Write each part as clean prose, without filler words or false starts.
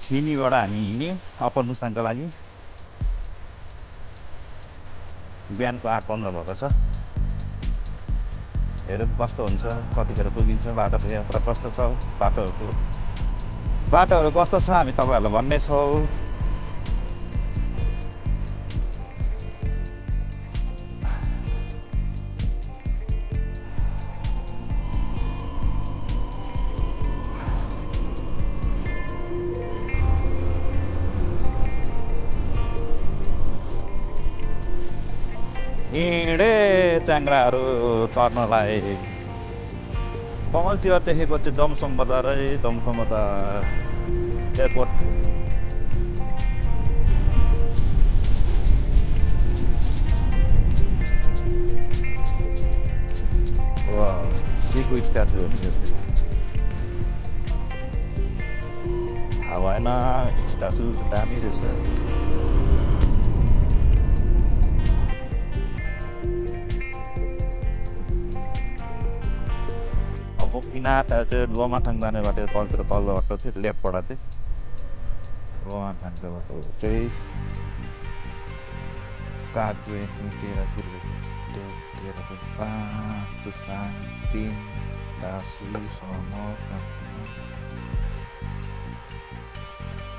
थिनीबाट हामी हिँड्यौँ अप्पर मुस्ताङको लागि। बिहानको 8:15 भएको छ। हेरौँ कस्तो हुन्छ, कतिखेर पुगिन्छ, बाटोको यात्रा कस्तो छ, बाटोहरू कस्तो छ हामी तपाईँहरूलाई भन्नेछौँ। हिँडे च्याङ्ग्राहरू चढ्नलाई कमलतिर देखेको चाहिँ दमसम बजार एयरपोर्ट। केको स्ट्याचु हो नि यो चाहिँ, थाहा भएन। स्ट्याचु दामी रहेछ। किनार चाहिँ लोमाथाङ जाने बाटो तलतिर तल्लो बाटो थियो, लेफ्टबाट चाहिँ लोमाथाङको बाटो चाहिँ कागुए 13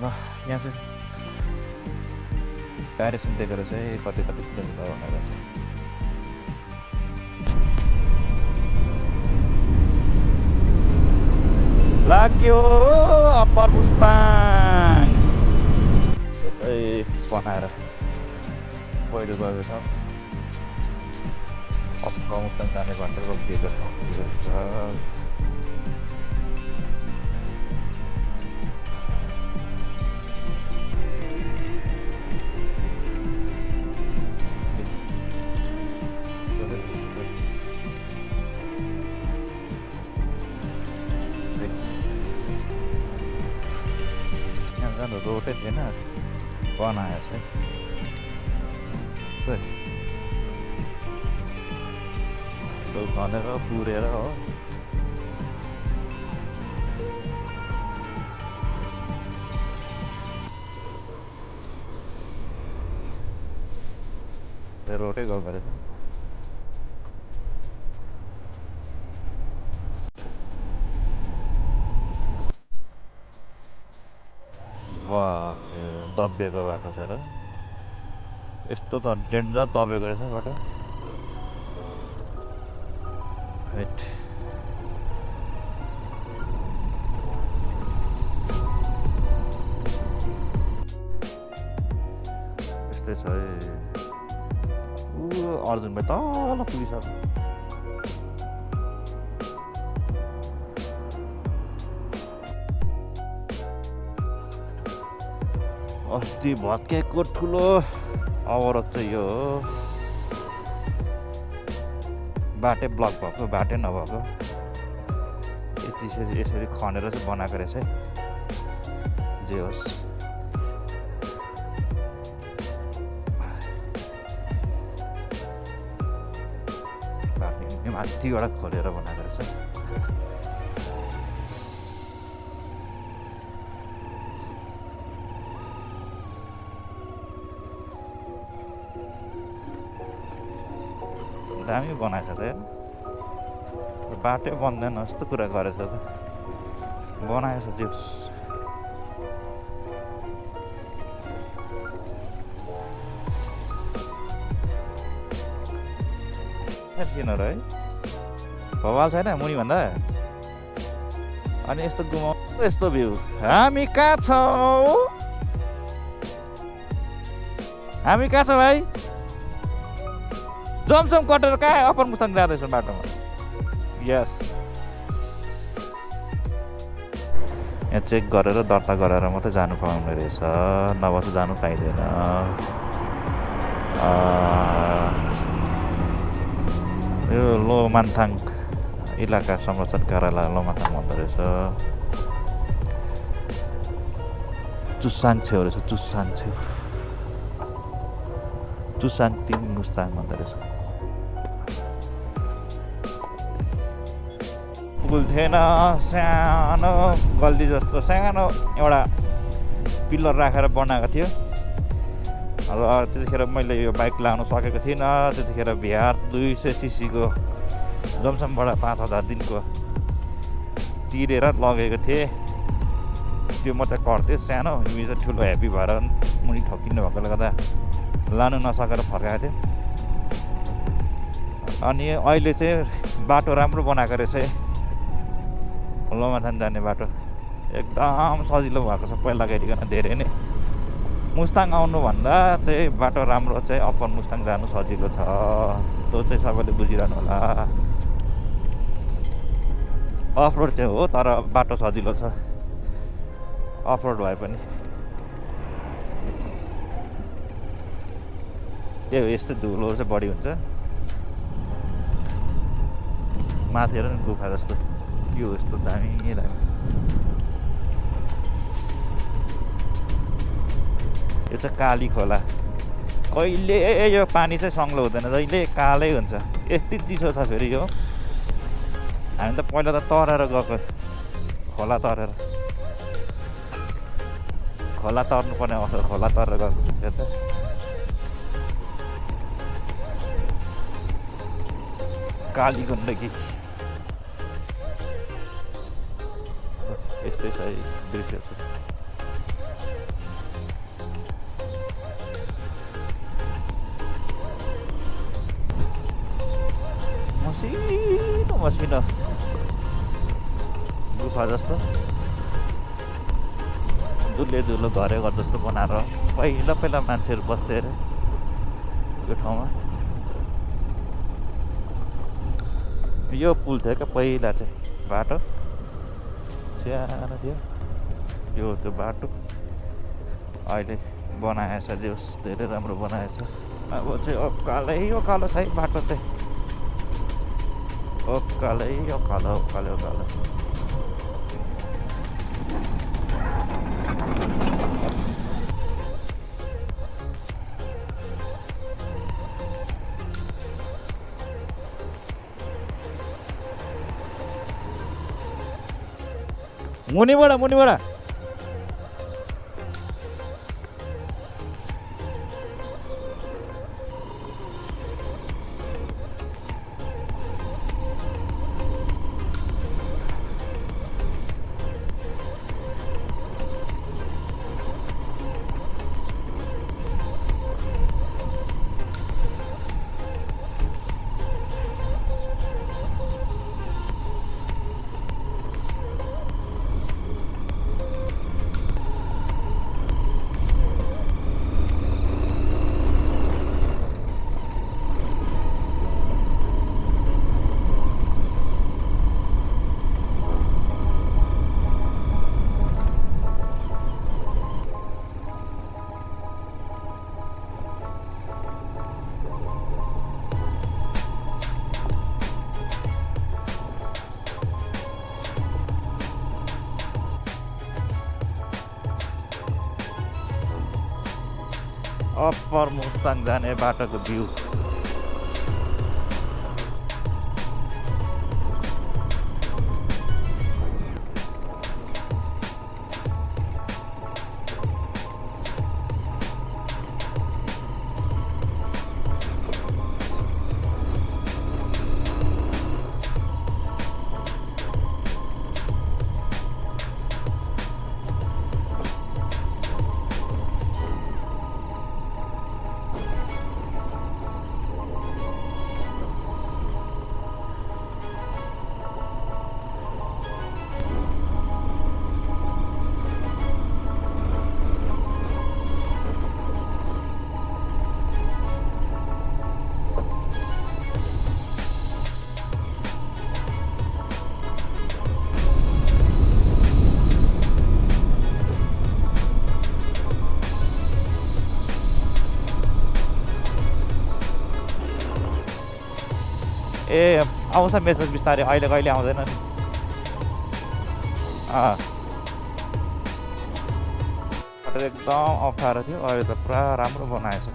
ल यहाँ चाहिँ डाइरेक्सन देखेर चाहिँ कति किलोमिटर भनेर चाहिँ लाग्यो अप्पर मुस्ताङ बनाएर पहिरो गएको छ। अप्पर मुस्ताङ जाने बाटो रोकिएको छ। रोडै थिएन, बनाएछ है। खनेर पुरेर हो। रोडै गएको रहेछ। दबिएको बाटो छ र, यस्तो त डेन्जर दबेको रहेछ बाटो। यस्तै छ है। अर्जुन भाइ तल पुगिसक्यो। अस्ति भत्केको ठुलो अवरोध चाहिँ यो हो, बाटै ब्लक भएको, बाटै नभएको। यसरी खनेर चाहिँ बनाएको रहेछ है। जे होस्, बाटो माथिबाट खोलेर बनाएको रहेछ। दामी बनाएछ त हेर्नु, बाटै बन्दैन जस्तो कुरा गरेछ त, बनाएछ त्यो। किन र है, भवाल छैन मुनि भन्दा। अनि यस्तो घुमाउ, यस्तो भ्यू। हामी कहाँ छौँ, हामी कहाँ छौँ भाइ? जमसम कटेर कहाँ अप्पर मुस्ताङ जाँदैछ बाटोमा। यस, यहाँ चेक गरेर दर्ता गरेर मात्रै जानु पाउने रहेछ, नभए चाहिँ जानु पाइँदैन। यो लोमाथाङ इलाका संरक्षण कार्यालय लोमाथाङ भन्दो रहेछ। चुसाङ छेउ रहेछ, चुसाङ 3 मुस्ताङ भन्दो रहेछ। पुल थिएन, सानो गल्ली जस्तो सानो एउटा पिल्लर राखेर बनाएको थियो र त्यतिखेर मैले यो बाइक लाउनु सकेको थिइनँ। त्यतिखेर बिहार 200 सीसीको जमसमबाट 5000 दिनको तिरेर लगेको थिएँ। त्यो म चाहिँ कर्थेँ सानो, यो चाहिँ ठुलो हेभी भएर मुनि ठोकिनु भएकोले गर्दा लानु नसकेर फर्काएको थिएँ। अनि अहिले चाहिँ बाटो राम्रो बनाएको रहेछ, लोमाथान जाने बाटो एकदम सजिलो भएको छ। पहिला हेरिकन धेरै नै मुस्ताङ आउनुभन्दा चाहिँ बाटो राम्रो चाहिँ अप्पर मुस्ताङ जानु सजिलो छ। त्यो चाहिँ सबैले बुझिरहनु होला। अफरोड चाहिँ हो तर बाटो सजिलो छ अफरोड भए पनि। त्यही हो, यस्तो धुलो चाहिँ बढी हुन्छ। माथि हेर न गुफा जस्तो के हो, यस्तो दामी दामी। यो चाहिँ काली खोला। कहिले यो पानी चाहिँ सङ्लो हुँदैन, जहिले कालै हुन्छ। यति चिसो छ फेरि यो। हामी त पहिला त तरेर गएको, खोला तरेर। खोला तर्नु पर्ने अवसर, खोला तरेर गएको हेर्दा। काली गण्डकी यस्तै छ दृश्य छ। मसिनो मसिनो गुफा जस्तो दुले दुलो घरे घर जस्तो बनाएर पहिला पहिला मान्छेहरू बस्थे अरे यो ठाउँमा। यो पुल थियो क्या पहिला चाहिँ, बाटो सानो थियो यो त्यो बाटो। अहिले बनाएछ जे होस्, धेरै राम्रो बनाएछ। अब चाहिँ उकालै उकालो छ है बाटो चाहिँ, उकालै उकालो उकालो उकालो। मुनिबाट मुनिबाट अप्पर मुस्ताङ जाने बाटोको भ्यू। ए आउँछ मेसेज बिस्तारै, अहिले कहिले आउँदैन नि। बाटो एकदम अप्ठ्यारो थियो, अहिले त पुरा राम्रो बनाएछ।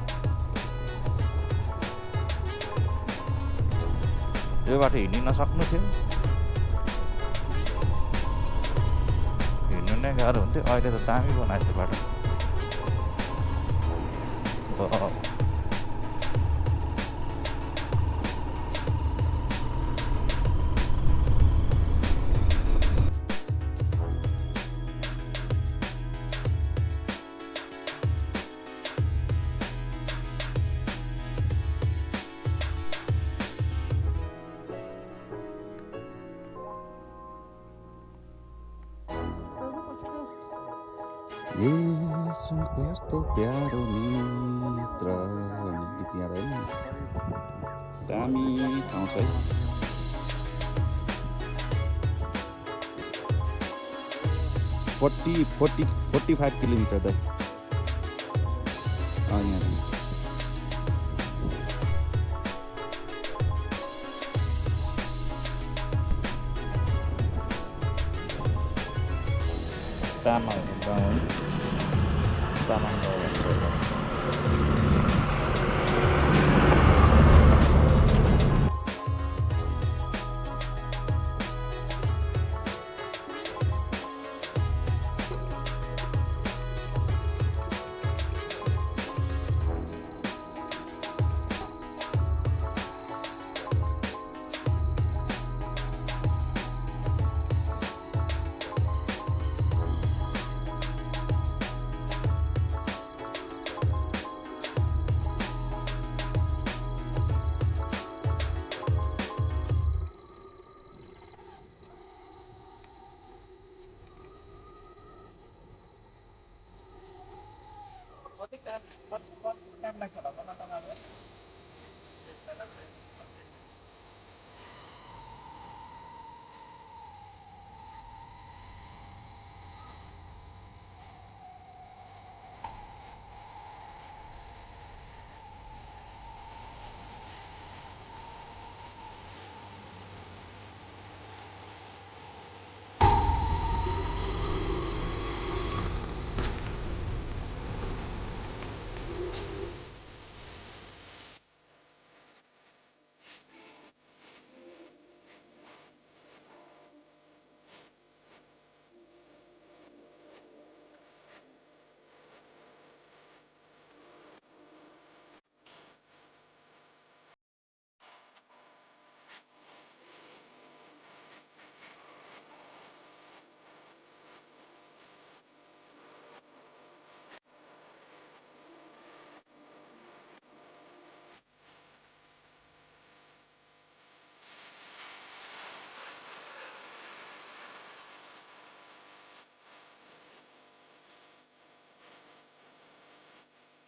यो बाटो हिँड्नु नसक्नु थियो, हिँड्नु नै गाह्रो हुन्थ्यो। अहिले त दामी बनाएछ बाटो। अब यसो कस्तो प्यारो मित्र भन्ने गीत याद आयो नि दामी ठाउँ छ है 45 किलोमिटर दाइ यहाँ तामाङ गाउँ तामाङ गाउँ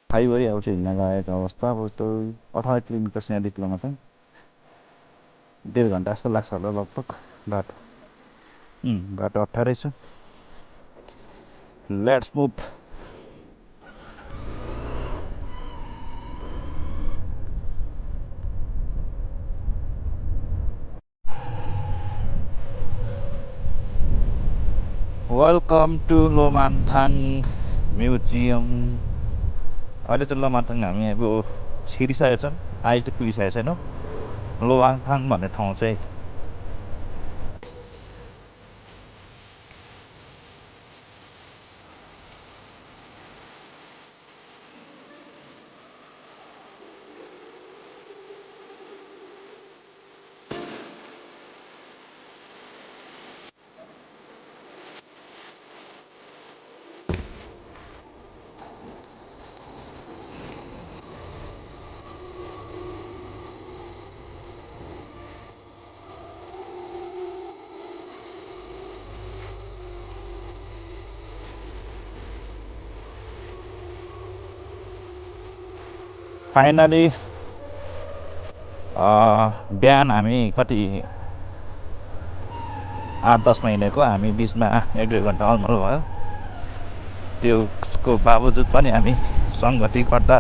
हाइवे आउँछ हिँड्न लागेको अवस्था अब त्यो 18 किलोमिटर यहाँदेखिमा चाहिँ 1.5 घन्टा जस्तो लाग्छ होला लगभग बाटो बाटो अप्ठ्यारै छ let's move welcome to Lomanthang museum अहिले चाहिँ लोमान्थाङ हामी अब छिरिसकेको छौँ अहिले चाहिँ पुगिसकेको छैनौँ लोमान्थाङ भन्ने ठाउँ चाहिँ फाइनली बिहान हामी कति 8-10 महिनाको हामी बिचमा 1-2 घन्टा अलमल भयो त्यसको बावजुद पनि हामी सङ्गति गर्दा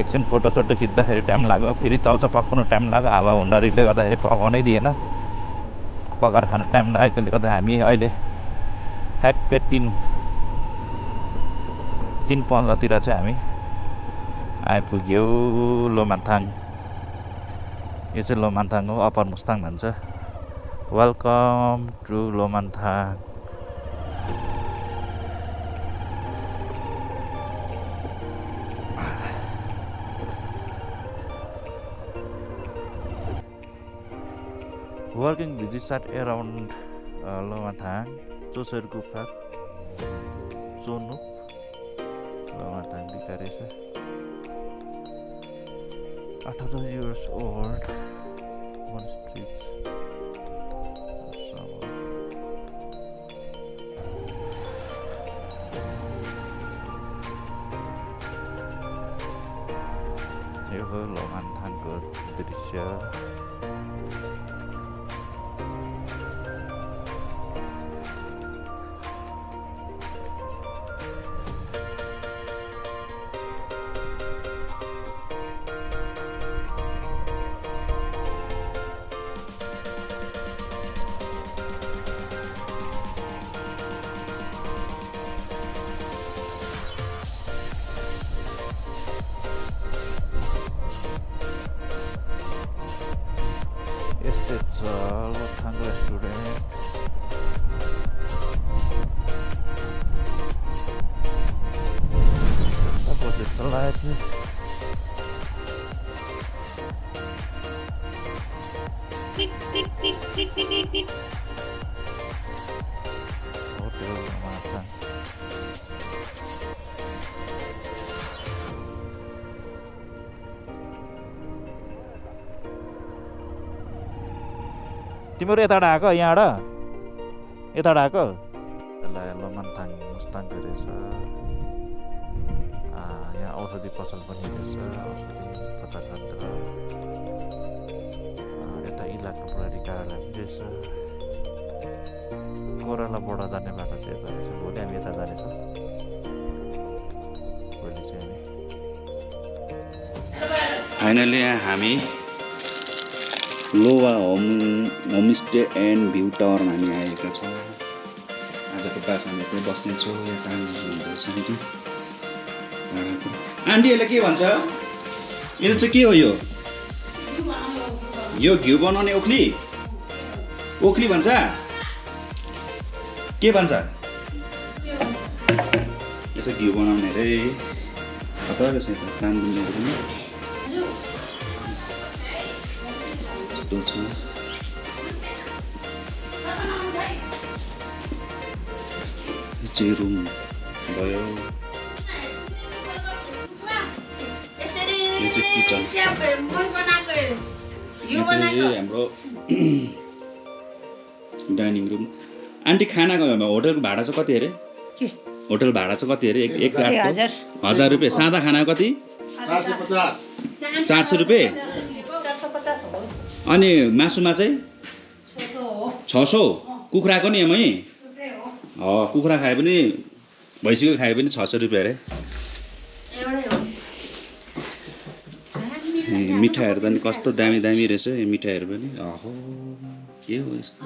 एकछिन फोटोसोटो खिच्दाखेरि टाइम लाग्यो फेरि चल्छ पकाउनु टाइम लाग्यो हावा हुन्डरीले गर्दाखेरि पकाउनै दिएन पकाएर खानु टाइम लागेकोले गर्दा हामी अहिले ठ्याक्कै 3:15तिर चाहिँ हामी आइपुग्यो लोमान्थाङ यो चाहिँ लोमान्थाङ हो अप्पर मुस्ताङ भन्छ welcome to Lomanthang Working visits at around Lomathang, Chosar Gufa, Chonup, Lomathang Vikaresa. 18 years old, one street. Nếu với lộ hành thành của dृश्य Estates Lothang Restaurant. Tapos ito lahat Hotel Lomathang. तिमीहरु यताबाट आएको यहाँबाट यताबाट आएको यसलाई लोमान्थाङ मुस्ताङ रहेछ यहाँ औषधि पसल पनि रहेछ औषधि कथा केन्द्र यता इलाका प्रहरी कार्यालय पनि रहेछ कोराला बोर्डर जाने बाटो चाहिँ यता रहेछ भोलि हामी यता जानेछौँ भोलि चाहिँ फाइनली हामी लोवा होमस्टे एन्ड भ्यू टावरमा हामी आएका छौँ आजको क्लास हामी त्यही बस्नेछौँ यहाँ आन्टी आन्टीहरूले के भन्छ यो चाहिँ के हो यो घिउ बनाउने ओख्ली ओख्ली भन्छ के भन्छ यो चाहिँ घिउ बनाउने रे खतरा रहेछ त काम गुन्डेहरू पनि यस्तो छ चाहिँ रुम भयो यो चाहिँ किचन यो चाहिँ हाम्रो डाइनिङ रुम आन्टी खानाको होटलको भाडा चाहिँ कति अरे होटल भाडा चाहिँ कति अरे एक रातको 1000 रुपियाँ सादा खाना कति 450 रुपियाँ अनि मासुमा चाहिँ 600 कुखुराको नि यमै कुखुरा खाए पनि भैँसीको खाए पनि 600 रुपियाँ अरे मिठाईहरू त नि कस्तो दामी दामी रहेछ यो मिठाईहरू पनि अहो के हो यस्तो